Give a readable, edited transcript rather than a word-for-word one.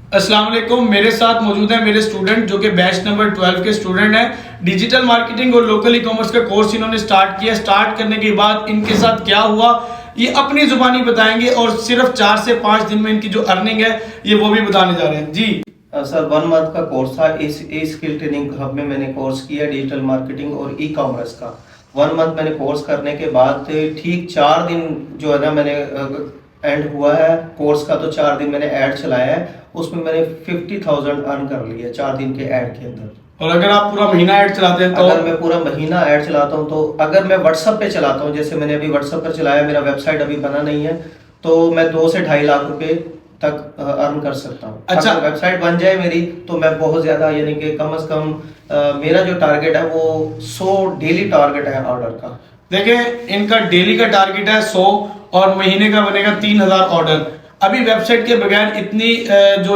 अस्सलाम वालेकुम। मेरे साथ मौजूद हैं मेरे स्टूडेंट जो कि बैच नंबर 12 के स्टूडेंट हैं। डिजिटल मार्केटिंग और लोकल ई कॉमर्स का कोर्स इन्होंने स्टार्ट किया। स्टार्ट करने के बाद इनके साथ क्या हुआ ये अपनी जुबानी बताएंगे और सिर्फ 4 से 5 दिन में इनकी जो अर्निंग है ये वो भी बताने जा रहे हैं जी। सर 1 मंथ का कोर्स था। इस स्किल ट्रेनिंग हब में मैंने कोर्स किया डिजिटल मार्केटिंग और ई कॉमर्स का। 1 मंथ मैंने कोर्स करने के बाद ठीक 4 दिन जो है ना मैंने एंड हुआ है कोर्स का, तो 4 दिन मैंने ऐड चलाया है, उसमें मैंने 50,000 अर्न कर लिया 4 दिन के ऐड के अंदर। और अगर आप पूरा महीना ऐड चलाते हैं तो? अगर मैं पूरा महीना ऐड चलाता हूं तो अगर मैं व्हाट्सएप पे चलाता हूं, जैसे मैंने अभी व्हाट्सएप पर चलाया, मेरा वेबसाइट अभी बना नहीं है, तो मैं 2 से 2.5 लाख रुपए तक अर्न कर सकता हूं। अच्छा, अगर वेबसाइट बन जाए मेरी तो मैं बहुत ज्यादा, यानी कि कम से कम मेरा जो टारगेट है वो 100 डेली टारगेट है ऑर्डर का। देखें इनका डेली का टारगेट है 100 और महीने का बनेगा 3000 ऑर्डर। अभी वेबसाइट के बगैर इतनी जो